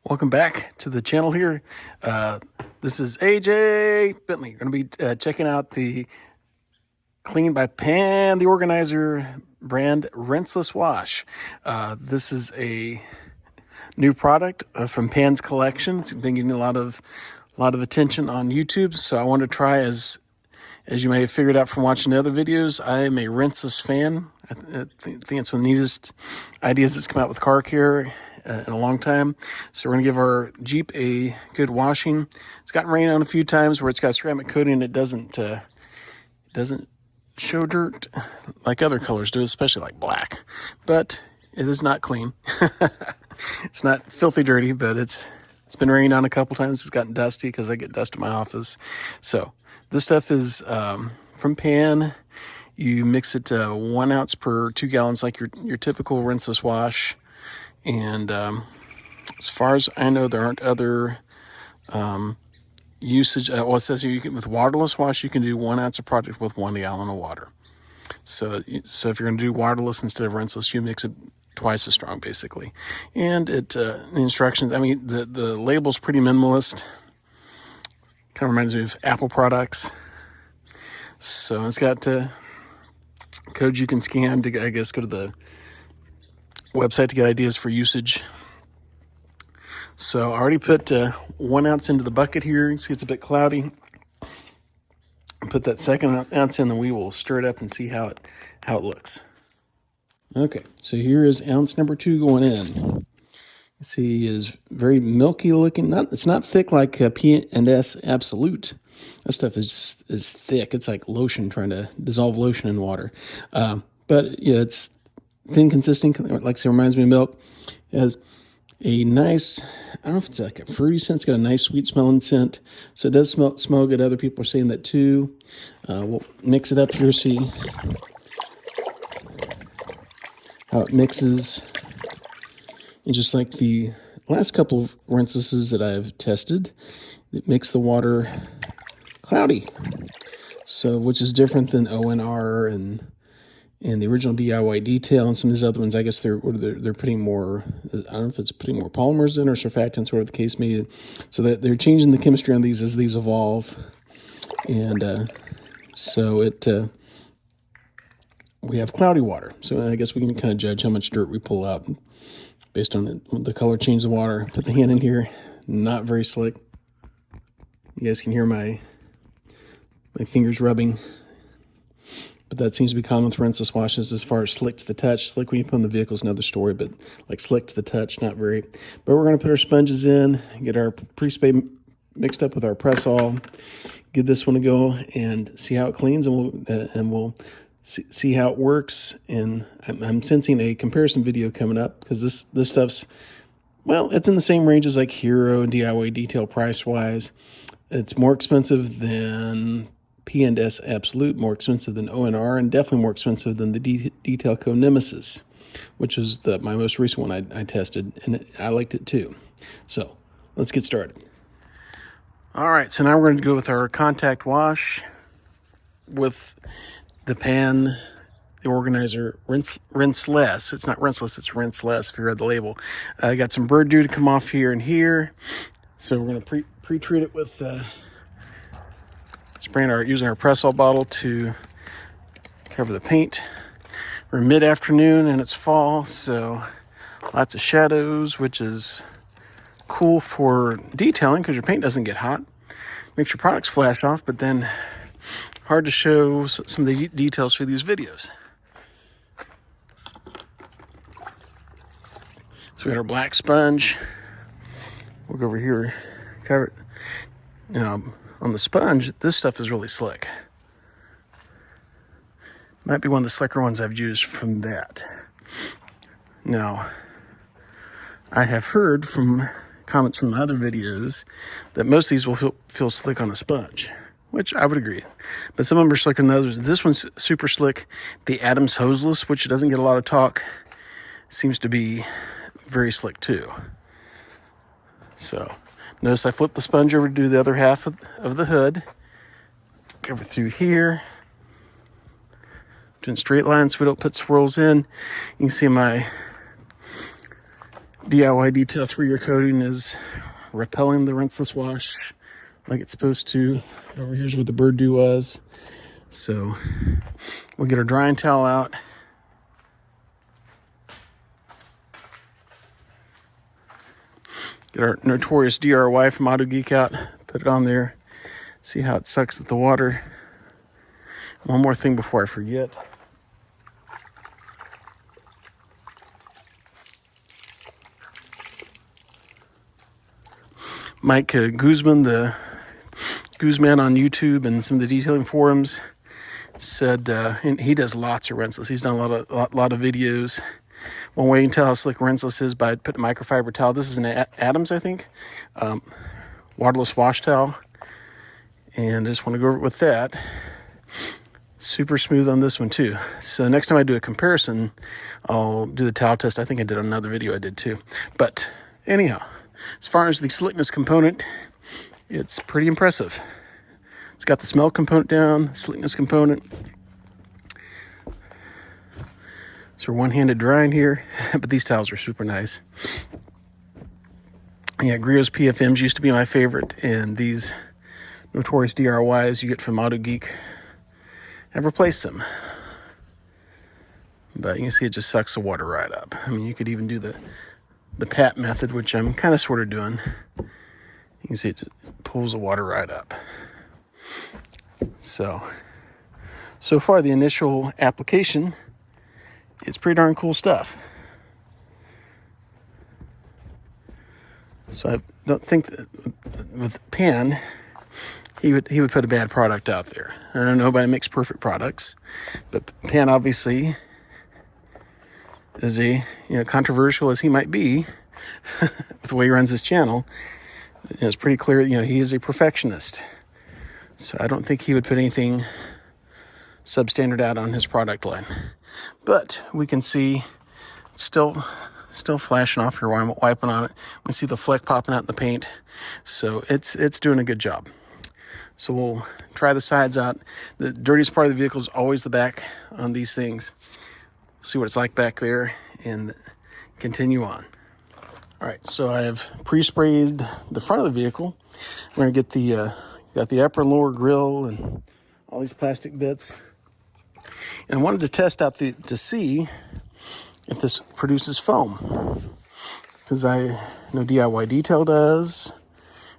Welcome back to the channel here. This is AJ Bentley. We're going to be checking out the Clean by Pan, the organizer brand rinseless wash. This is a new product from Pan's collection. It's been getting a lot of attention on YouTube, so I wanted to try. As you may have figured out from watching the other videos, I am a rinseless fan. I think it's one of the neatest ideas that's come out with car care in a long time. So we're going to give our Jeep a good washing. It's gotten rain on a few times where it's got ceramic coating and it doesn't show dirt like other colors do, especially like black. But it is not clean. It's not filthy dirty, but it's been rained on a couple times. It's gotten dusty because I get dust in my office. So this stuff is from Pan. You mix it 1 ounce per 2 gallons, like your typical rinseless wash. And as far as I know, there aren't other usage. Well, it says here you can, with waterless wash, you can do 1 ounce of product with 1 gallon of water. So if you're going to do waterless instead of rinseless, you mix it twice as strong, basically. And the instructions, I mean, the label's pretty minimalist. Kind of reminds me of Apple products. So it's got codes you can scan to, I guess, go to the website to get ideas for usage. So I already put 1 ounce into the bucket here. You see it's a bit cloudy. Put that second ounce in, then we will stir it up and see how it looks. Okay, so here is ounce number 2 going in. You see it is very milky looking. It's not thick like P&S Absolute. That stuff is thick. It's like lotion, trying to dissolve lotion in water. But yeah, it's thin, consistent. Like I say, reminds me of milk. It has a nice, I don't know if it's like a fruity scent. It's got a nice sweet smelling scent. So it does smell good. Other people are saying that too. We'll mix it up here, see how it mixes. And just like the last couple of rinselesses that I've tested, it makes the water cloudy. So, which is different than ONR and the original DIY detail and some of these other ones. I guess they're putting more, I don't know if it's putting more polymers in or surfactants, whatever the case may be. So that they're changing the chemistry on these as these evolve. And so we have cloudy water. So I guess we can kind of judge how much dirt we pull out based on the color change of the water. Put the hand in here, not very slick. You guys can hear my fingers rubbing. But that seems to be common with rinseless washes as far as slick to the touch. Slick when you put on the vehicle is another story, but like slick to the touch, not very. But we're going to put our sponges in, get our pre-spray mixed up with our press-all, give this one a go, and see how it cleans, and we'll see how it works. And I'm sensing a comparison video coming up because this stuff's, well, it's in the same range as like Hero and DIY Detail price-wise. It's more expensive than P&S Absolute, more expensive than ONR, and definitely more expensive than the Detail Co. Nemesis, which is my most recent one I tested, and I liked it too. So let's get started. All right, so now we're going to go with our contact wash with the Pan, the organizer, rinseless. It's not rinseless, it's rinseless if you read the label. I got some bird dew to come off here and here. So we're going to pre-treat it with using our press-all bottle to cover the paint. We're mid-afternoon and it's fall, so lots of shadows, which is cool for detailing because your paint doesn't get hot. Makes your products flash off, but then hard to show some of the details for these videos. So we got our black sponge. We'll go over here, cover it. Now, on the sponge, this stuff is really slick. Might be one of the slicker ones I've used from that. Now, I have heard from comments from other videos that most of these will feel slick on a sponge, which I would agree. But some of them are slicker than others. This one's super slick. The Adams Hoseless, which doesn't get a lot of talk, seems to be very slick too. So notice I flipped the sponge over to do the other half of the hood. Cover through here. Doing straight lines so we don't put swirls in. You can see my DIY detail 3-year coating is repelling the rinseless wash like it's supposed to. Over here's where the bird dew was. So we'll get our drying towel out. Get our notorious DRY from Auto Geek out, put it on there, see how it sucks with the water. One more thing before I forget. Mike Guzman, the Guzman on YouTube and some of the detailing forums, said he does lots of rinseless. He's done a lot of videos. One way you can tell how slick rinseless is by putting a microfiber towel. This is an Adams, I think, waterless wash towel. And I just want to go over it with that. Super smooth on this one too. So next time I do a comparison, I'll do the towel test. I think I did another video I did too. But anyhow, as far as the slickness component, it's pretty impressive. It's got the smell component down, slickness component. So we're one-handed drying here, but these towels are super nice. Yeah, Griot's PFMs used to be my favorite, and these notorious DRYs you get from Auto Geek have replaced them. But you can see it just sucks the water right up. I mean, you could even do the pat method, which I'm kind of sort of doing. You can see it just pulls the water right up. So far the initial application, it's pretty darn cool stuff. So I don't think that with Pan, he would put a bad product out there. I don't know, nobody makes perfect products, but Pan obviously is controversial as he might be with the way he runs his channel. It's pretty clear, he is a perfectionist. So I don't think he would put anything substandard out on his product line. But we can see it's still flashing off here while I'm wiping on it. We can see the fleck popping out in the paint. So it's doing a good job. So we'll try the sides out. The dirtiest part of the vehicle is always the back on these things. See what it's like back there and continue on. All right, so I have pre-sprayed the front of the vehicle. We're gonna get got the upper and lower grille and all these plastic bits. And I wanted to test out to see if this produces foam. Because I know DIY Detail does,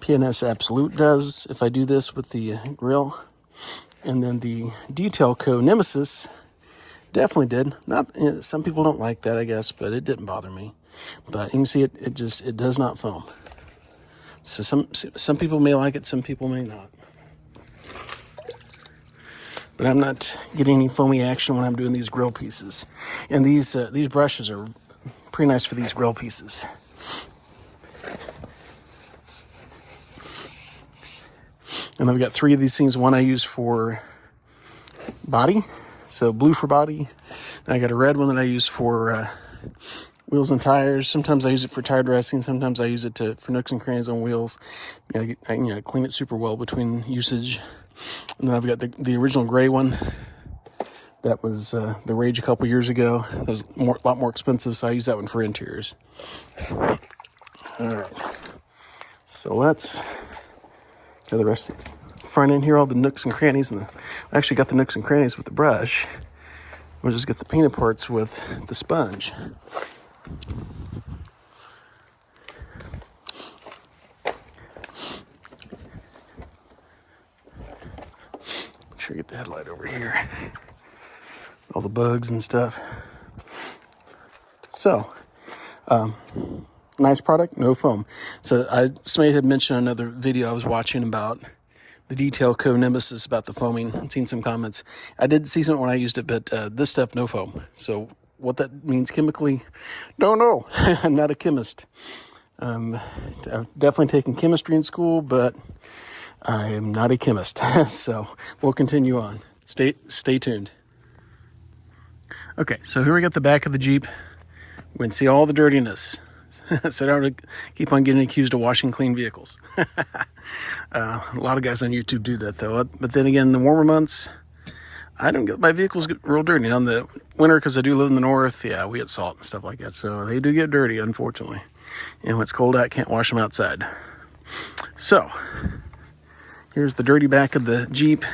PNS Absolute does, if I do this with the grill. And then the Detail Co. Nemesis definitely did. Some people don't like that, I guess, but it didn't bother me. But you can see it does not foam. So some people may like it, some people may not. But I'm not getting any foamy action when I'm doing these grill pieces. And these brushes are pretty nice for these grill pieces. And then we've got 3 of these things. One I use for body, so blue for body. And I got a red one that I use for wheels and tires. Sometimes I use it for tire dressing. Sometimes I use it for nooks and crannies on wheels. I clean it super well between usage. And then I've got the original gray one. That was the rage a couple years ago. That was a lot more expensive, so I use that one for interiors. All right. So let's get the rest of the front end here, all the nooks and crannies. And I actually got the nooks and crannies with the brush. We'll just get the painted parts with the sponge. Make sure I get the headlight over here. All the bugs and stuff. So, nice product, no foam. So somebody had mentioned another video I was watching about the Detail Co. Nemesis about the foaming. I've seen some comments. I did see something when I used it, but this stuff, no foam. So what that means chemically, don't know. I'm not a chemist. I've definitely taken chemistry in school, but I am not a chemist. So we'll continue on. Stay tuned. Okay, so here we got the back of the Jeep. We can see all the dirtiness. So I don't keep on getting accused of washing clean vehicles. A lot of guys on YouTube do that, though. But then again, in the warmer months, I don't get my vehicles get real dirty. In the winter, because I do live in the north, yeah, we get salt and stuff like that. So they do get dirty, unfortunately. And when it's cold out, can't wash them outside. So here's the dirty back of the Jeep.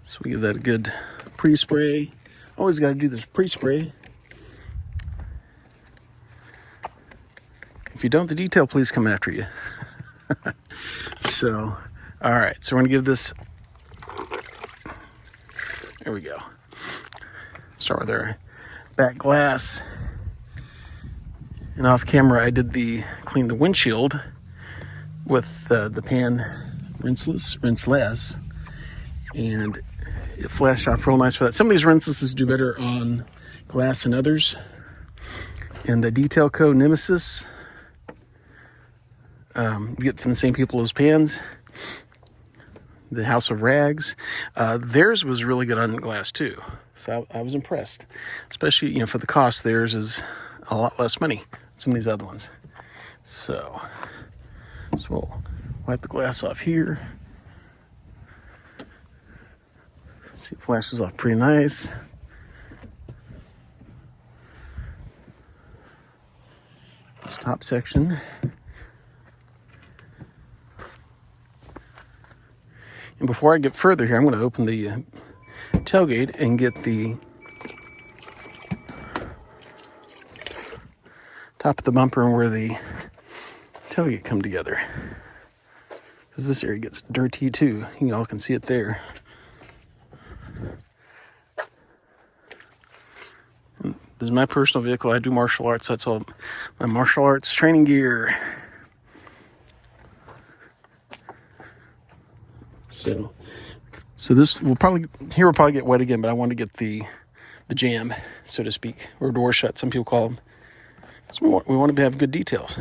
So we give that a good pre-spray. Always got to do this pre-spray. If you don't, the detail police come after you. So, all right. So we're going to give this... There we go. Start with our back glass. And off camera, I did clean the windshield with the pan rinseless. And it flashed off real nice for that. Some of these rinselesses do better on glass than others. And the detail code Nemesis, you get from the same people as pans. The House of Rags, theirs was really good on glass too. So I was impressed, especially for the cost. Theirs is a lot less money than some of these other ones. So we'll wipe the glass off here. See, it flashes off pretty nice. This top section. And before I get further here, I'm going to open the tailgate and get the top of the bumper and where the tailgate come together. Because this area gets dirty too. You all can see it there. This is my personal vehicle. I do martial arts. That's all my martial arts training gear. So this will probably get wet again, but I want to get the jam, so to speak, or door shut, some people call them. So we want to have good details.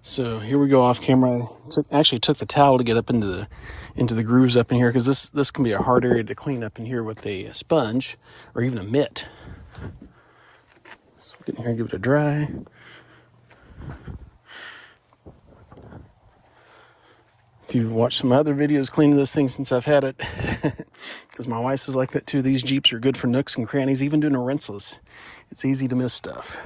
So here we go off camera. Actually took the towel to get up into the grooves up in here, because this can be a hard area to clean up in here with a sponge or even a mitt. So we'll get in here and give it a dry. If you've watched some other videos cleaning this thing since I've had it, because my wife is like that too. These Jeeps are good for nooks and crannies, even doing a rinseless. It's easy to miss stuff.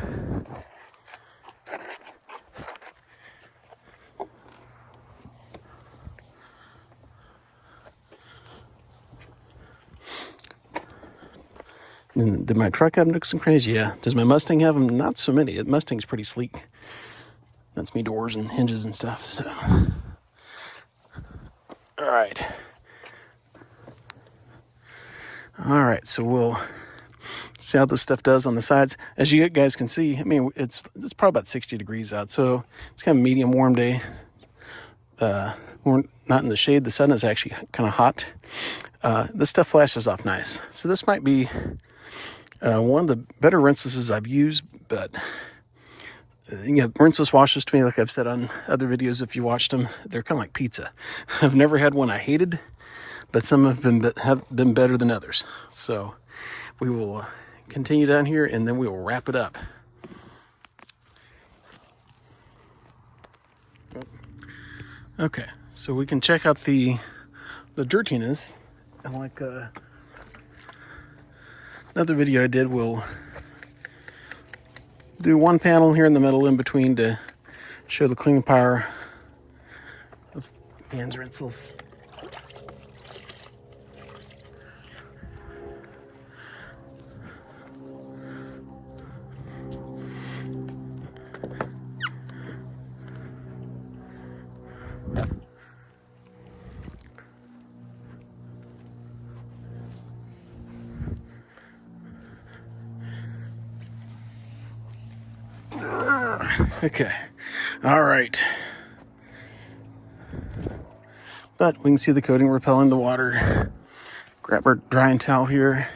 And did my truck have nooks and crannies? Yeah. Does my Mustang have them? Not so many. Mustang's pretty sleek. That's me doors and hinges and stuff. So, all right. So we'll see how this stuff does on the sides. As you guys can see, I mean, it's probably about 60 degrees out, so it's kind of a medium warm day. We're not in the shade. The sun is actually kind of hot. This stuff flashes off nice. So this might be one of the better rinselesses I've used, but rinseless washes to me, like I've said on other videos, if you watched them, they're kind of like pizza. I've never had one I hated, but some have been better than others. So we will continue down here, and then we will wrap it up. Okay, so we can check out the dirtiness. And like another video I did, we'll do one panel here in the middle in between to show the cleaning power of Pans rinseless. Okay, all right. But we can see the coating repelling the water. Grab our drying towel here.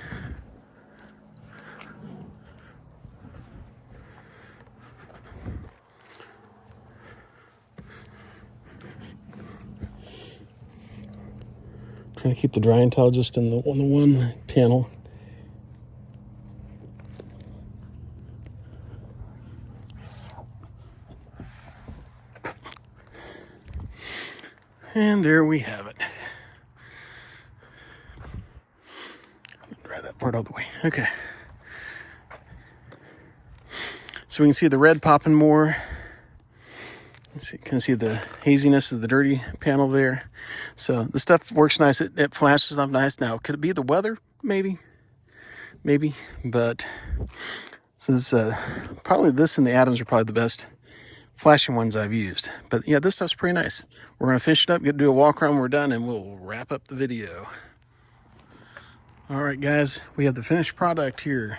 Trying to keep the drying towel just on the one panel. And there we have it. Dry that part all the way. Okay. So we can see the red popping more. You can see the haziness of the dirty panel there. So the stuff works nice. It flashes up nice. Now, could it be the weather? Maybe. But since probably this and the Adams are probably the best flashing ones I've used. But yeah, this stuff's pretty nice. We're going to finish it up, do a walk around when we're done, and we'll wrap up the video. All right, guys, we have the finished product here.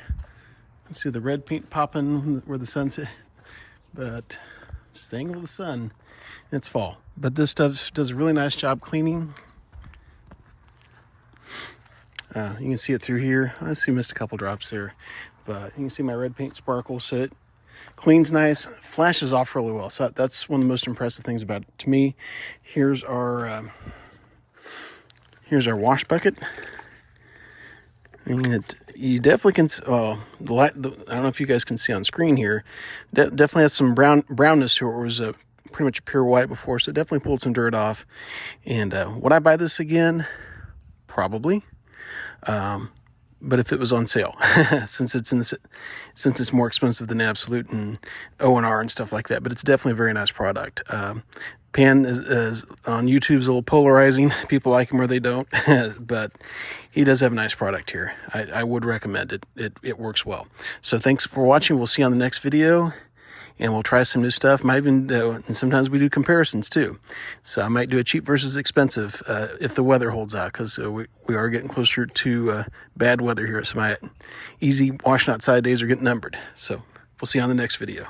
You see the red paint popping where the sun's hit, but staying with the sun. It's fall, but this stuff does a really nice job cleaning. You can see it through here. I see missed a couple drops there, but you can see my red paint sparkle. So it cleans nice, flashes off really well. So that's one of the most impressive things about it to me. Here's our wash bucket. And you definitely can. The light. I don't know if you guys can see on screen here. Definitely has some brownness to it. It was pretty much pure white before, so it definitely pulled some dirt off. And would I buy this again? Probably. But if it was on sale, since it's more expensive than Absolute and O&R and stuff like that. But it's definitely a very nice product. Pan is on YouTube's a little polarizing. People like him or they don't, but he does have a nice product here. I would recommend it. It works well. So thanks for watching. We'll see you on the next video, and we'll try some new stuff. Might even and sometimes we do comparisons too. So I might do a cheap versus expensive if the weather holds out, because we are getting closer to bad weather here. So my easy washing outside days are getting numbered. So we'll see you on the next video.